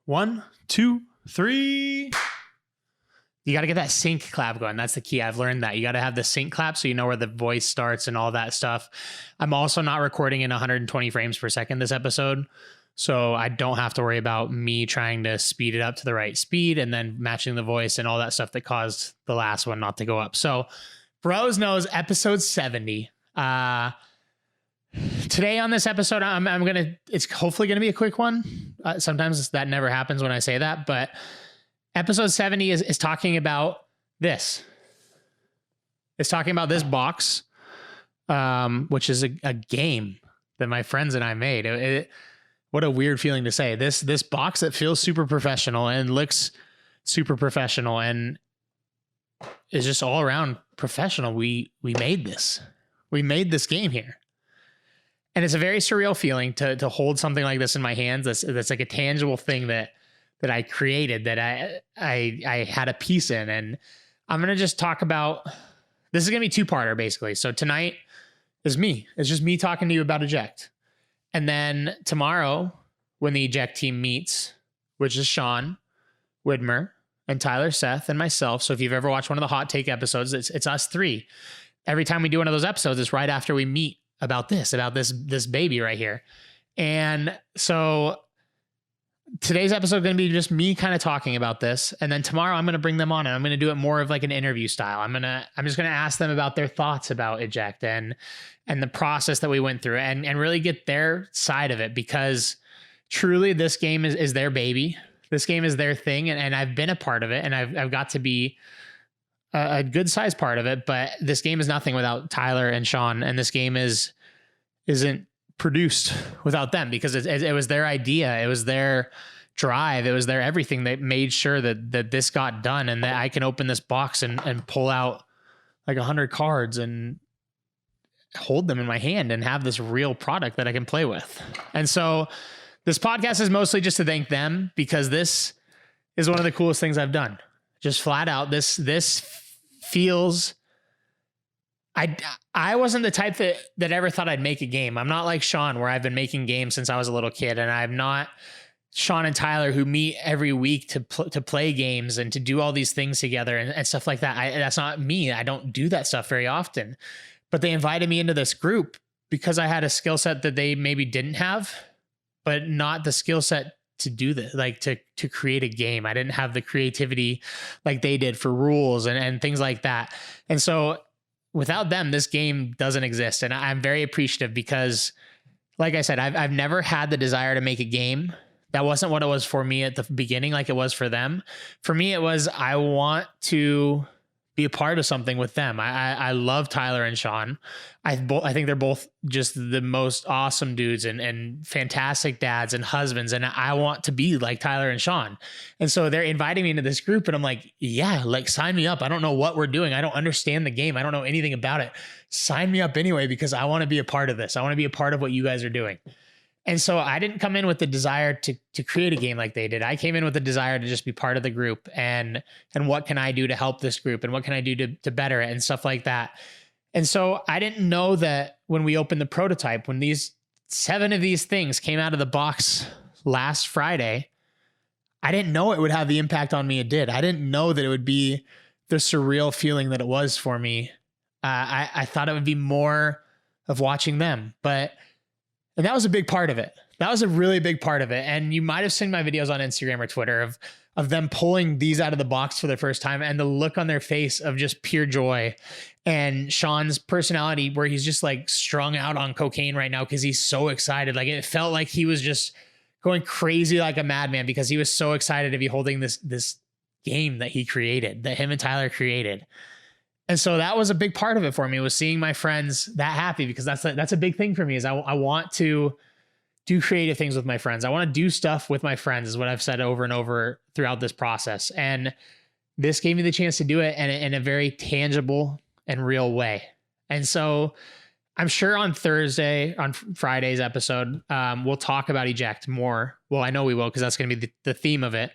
1, 2, 3. You got to get that sync clap going. That's the key. I've learned that. You got to have the sync clap so you know where the voice starts and all that stuff. I'm also not recording in 120 frames per second this episode, so I don't have to worry about me trying to speed it up to the right speed and then matching the voice and all that stuff that caused the last one not to go up. So Bros knows episode 70. Today on this episode, it's hopefully going to be a quick one. Sometimes that never happens when I say that, but episode 70 is talking about this. It's talking about this box, which is a game that my friends and I made. What a weird feeling to say. This box that feels super professional and looks super professional and is just all around professional. We made this. We made this game here. And it's a very surreal feeling to hold something like this in my hands. That's like a tangible thing that I created, that I had a piece in. And I'm going to just talk about, this is going to be two-parter basically. So tonight is me. It's just me talking to you about eject. And then tomorrow when the eject team meets, which is Sean, Widmer, and Tyler, Seth, and myself. So if you've ever watched one of the hot take episodes, it's us three. Every time we do one of those episodes, it's right after we meet about this baby right here. And so today's episode is going to be just me kind of talking about this. And then tomorrow I'm going to bring them on and I'm going to do it more of like an interview style. I'm just going to ask them about their thoughts about eject and the process that we went through and really get their side of it, because truly this game is their baby. This game is their thing. And I've been a part of it and I've got to be a good sized part of it, but this game is nothing without Tyler and Sean. And this game isn't produced without them, because it was their idea. It was their drive. It was their everything that made sure that this got done and that I can open this box and pull out like 100 cards and hold them in my hand and have this real product that I can play with. And so this podcast is mostly just to thank them, because this is one of the coolest things I've done. Just flat out, this feels, I wasn't the type that ever thought I'd make a game. I'm not like Sean, where I've been making games since I was a little kid, and I'm not Sean and Tyler, who meet every week to play games and to do all these things together and stuff like that. That's not me. I don't do that stuff very often. But they invited me into this group because I had a skill set that they maybe didn't have, but not the skill set to do this, like to create a game. I didn't have the creativity like they did for rules and things like that. And so without them, this game doesn't exist. And I'm very appreciative because, like I said, I've never had the desire to make a game. That wasn't what it was for me at the beginning, like it was for them. For me, it was, I want to be a part of something with them. I love Tyler and Sean. I think they're both just the most awesome dudes and fantastic dads and husbands. And I want to be like Tyler and Sean. And so they're inviting me into this group and I'm like, yeah, like sign me up. I don't know what we're doing. I don't understand the game. I don't know anything about it. Sign me up anyway, because I want to be a part of this. I want to be a part of what you guys are doing. And so I didn't come in with the desire to create a game like they did. I came in with the desire to just be part of the group and what can I do to help this group and what can I do to better it and stuff like that. And so I didn't know that when we opened the prototype, when these 7 of these things came out of the box last Friday, I didn't know it would have the impact on me it did. I didn't know that it would be the surreal feeling that it was for me. I thought it would be more of watching them, and that was a big part of it. That was a really big part of it. And you might have seen my videos on Instagram or Twitter of them pulling these out of the box for the first time and the look on their face of just pure joy. And Sean's personality, where he's just like strung out on cocaine right now because he's so excited. Like it felt like he was just going crazy like a madman because he was so excited to be holding this game that he created, that him and Tyler created. And so that was a big part of it for me, was seeing my friends that happy, because that's a big thing for me, is I want to do creative things with my friends. I want to do stuff with my friends, is what I've said over and over throughout this process. And this gave me the chance to do it in a very tangible and real way. And so I'm sure on Friday's episode, we'll talk about eject more. Well, I know we will, because that's going to be the theme of it.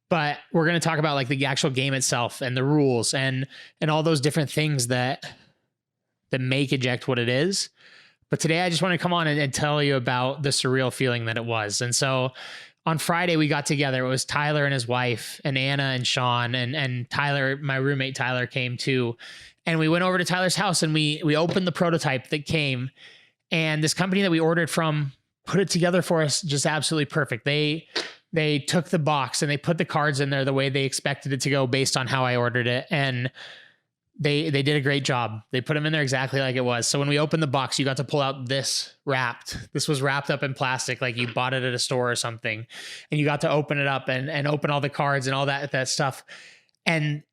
But we're going to talk about like the actual game itself and the rules and all those different things that make eject what it is. But today I just want to come on and tell you about the surreal feeling that it was. And so on Friday we got together. It was Tyler and his wife and Anna and Sean and Tyler, my roommate Tyler came too. And we went over to Tyler's house and we opened the prototype that came, and this company that we ordered from put it together for us just absolutely perfect. They took the box and they put the cards in there the way they expected it to go based on how I ordered it. And they did a great job. They put them in there exactly like it was. So when we opened the box, you got to pull out this wrapped. This was wrapped up in plastic, like you bought it at a store or something. And you got to open it up and open all the cards and all that stuff. And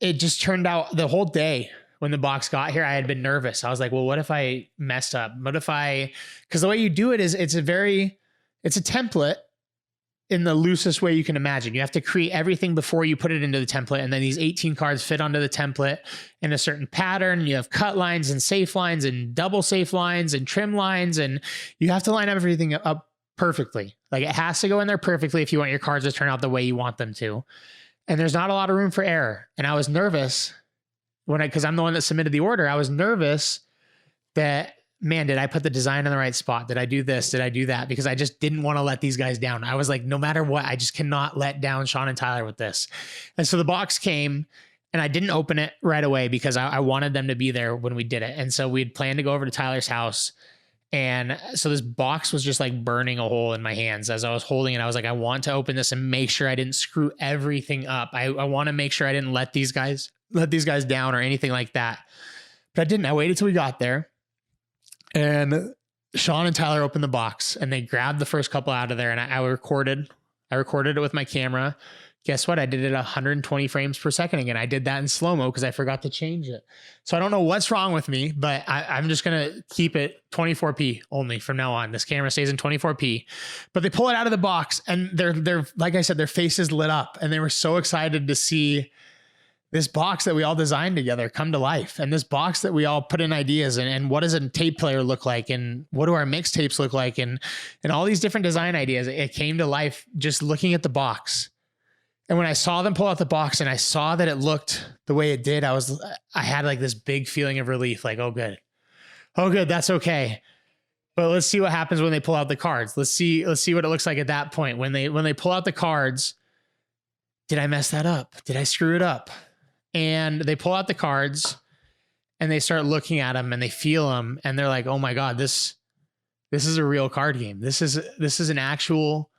it just turned out the whole day when the box got here, I had been nervous. I was like, well, what if I messed up? What if because the way you do it is it's a template in the loosest way you can imagine. You have to create everything before you put it into the template. And then these 18 cards fit onto the template in a certain pattern. You have cut lines and safe lines and double safe lines and trim lines. And you have to line everything up perfectly. Like it has to go in there perfectly if you want your cards to turn out the way you want them to. And there's not a lot of room for error. And I was nervous because I'm the one that submitted the order. I was nervous that, man, did I put the design in the right spot? Did I do this? Did I do that? Because I just didn't want to let these guys down. I was like, no matter what, I just cannot let down Sean and Tyler with this. And so the box came and I didn't open it right away because I wanted them to be there when we did it. And so we'd planned to go over to Tyler's house. And so this box was just like burning a hole in my hands as I was holding it. I was like, I want to open this and make sure I didn't screw everything up. I want to make sure I didn't let these guys down or anything like that. But I didn't. I waited till we got there. And Sean and Tyler opened the box and they grabbed the first couple out of there. And I recorded it with my camera. Guess what? I did it 120 frames per second again. I did that in slow-mo because I forgot to change it. So I don't know what's wrong with me, but I'm just going to keep it 24p only from now on. This camera stays in 24p. But they pull it out of the box and they're like I said, their faces lit up and they were so excited to see this box that we all designed together come to life, and this box that we all put in ideas and what does a tape player look like and what do our mixtapes look like and all these different design ideas. It came to life just looking at the box. And when I saw them pull out the box and I saw that it looked the way it did, I had like this big feeling of relief, like, oh good, that's okay. But let's see what happens when they pull out the cards. Let's see what it looks like at that point. When they pull out the cards, did I mess that up? Did I screw it up? And they pull out the cards and they start looking at them and they feel them and they're like, oh my God, this is a real card game. This is an actual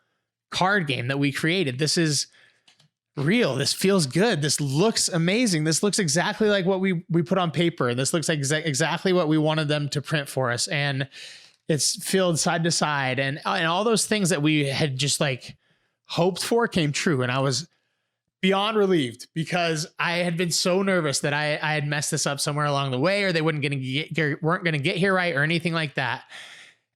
card game that we created. This is real. This feels good. This looks amazing. This looks exactly like what we put on paper. This looks like exactly what we wanted them to print for us. And it's filled side to side and all those things that we had just like hoped for came true. And I was beyond relieved because I had been so nervous that I had messed this up somewhere along the way, or they weren't going to get here right or anything like that.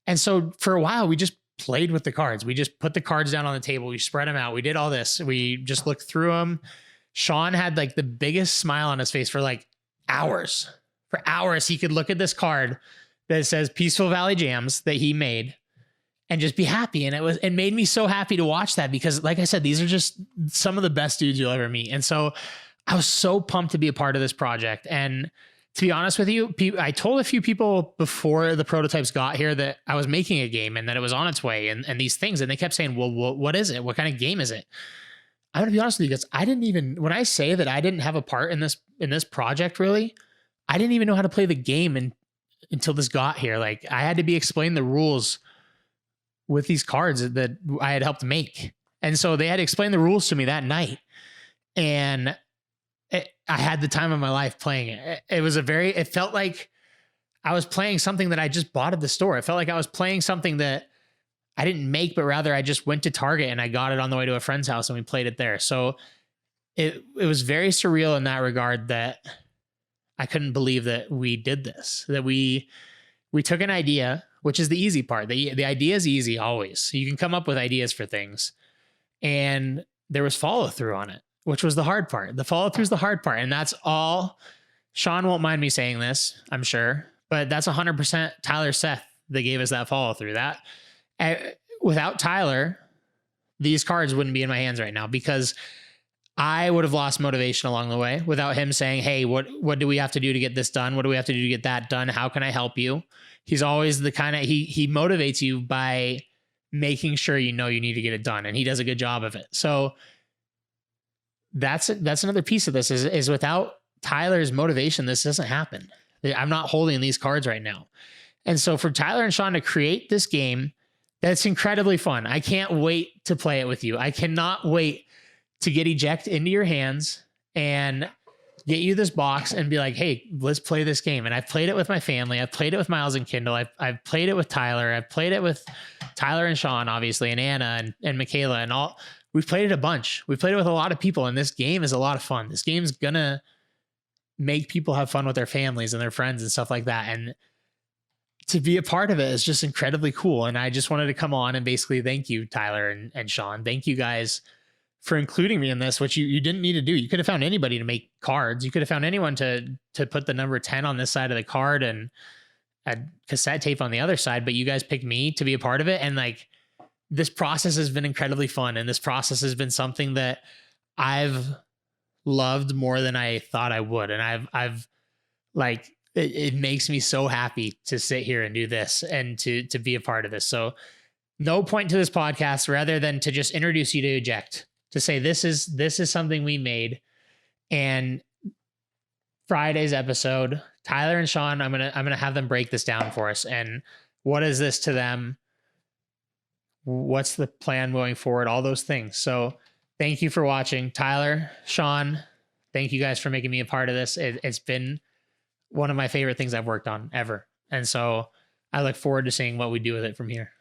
And so for a while, we just played with the cards. We just put the cards down on the table. We spread them out. We did all this. We just looked through them. Sean had like the biggest smile on his face for like hours. For hours, he could look at this card that says Peaceful Valley Jams that he made and just be happy. And it made me so happy to watch that because like I said, these are just some of the best dudes you'll ever meet. And so I was so pumped to be a part of this project. And to be honest with you, I told a few people before the prototypes got here that I was making a game and that it was on its way and these things. And they kept saying, well, what is it? What kind of game is it? I'm going to be honest with you guys. When I say that I didn't have a part in this project, really, I didn't even know how to play the game until this got here. Like I had to be explained the rules with these cards that I had helped make. And so they had to explain the rules to me that night. And I had the time of my life playing it. It felt like I was playing something that I just bought at the store. It felt like I was playing something that I didn't make, but rather I just went to Target and I got it on the way to a friend's house and we played it there. So it was very surreal in that regard that I couldn't believe that we did this, that we took an idea, which is the easy part. The idea is easy always. You can come up with ideas for things. And there was follow through on it, which was the hard part. The follow through is the hard part. And that's all. Sean won't mind me saying this, I'm sure, but that's 100% Tyler Seth that gave us that follow through. That without Tyler, these cards wouldn't be in my hands right now because I would have lost motivation along the way without him saying, hey, what do we have to do to get this done? What do we have to do to get that done? How can I help you? He's always the kind of, he motivates you by making sure you need to get it done, and he does a good job of it. So that's another piece of this is without Tyler's motivation, this doesn't happen. I'm not holding these cards right now. And so for Tyler and Sean to create this game, that's incredibly fun. I can't wait to play it with you. I cannot wait to get eject into your hands and get you this box and be like, hey, let's play this game. And I've played it with my family. I've played it with Miles and Kindle. I've played it with Tyler. I've played it with Tyler and Sean, obviously, and Anna and Michaela and all. We've played it a bunch. We've played it with a lot of people, and this game is a lot of fun. This game's gonna make people have fun with their families and their friends and stuff like that. And to be a part of it is just incredibly cool. And I just wanted to come on and basically thank you, Tyler and Sean. Thank you guys for including me in this, which you didn't need to do. You could have found anybody to make cards. You could have found anyone to put the number 10 on this side of the card and a cassette tape on the other side, but you guys picked me to be a part of it. And like, this process has been incredibly fun. And this process has been something that I've loved more than I thought I would. And I've like, it makes me so happy to sit here and do this and to be a part of this. So no point to this podcast rather than to just introduce you to eject, to say, this is something we made. And Friday's episode, Tyler and Sean, I'm going to have them break this down for us. And what is this to them? What's the plan going forward? All those things. So thank you for watching. Tyler, Sean, thank you guys for making me a part of this. It's been one of my favorite things I've worked on ever. And so I look forward to seeing what we do with it from here.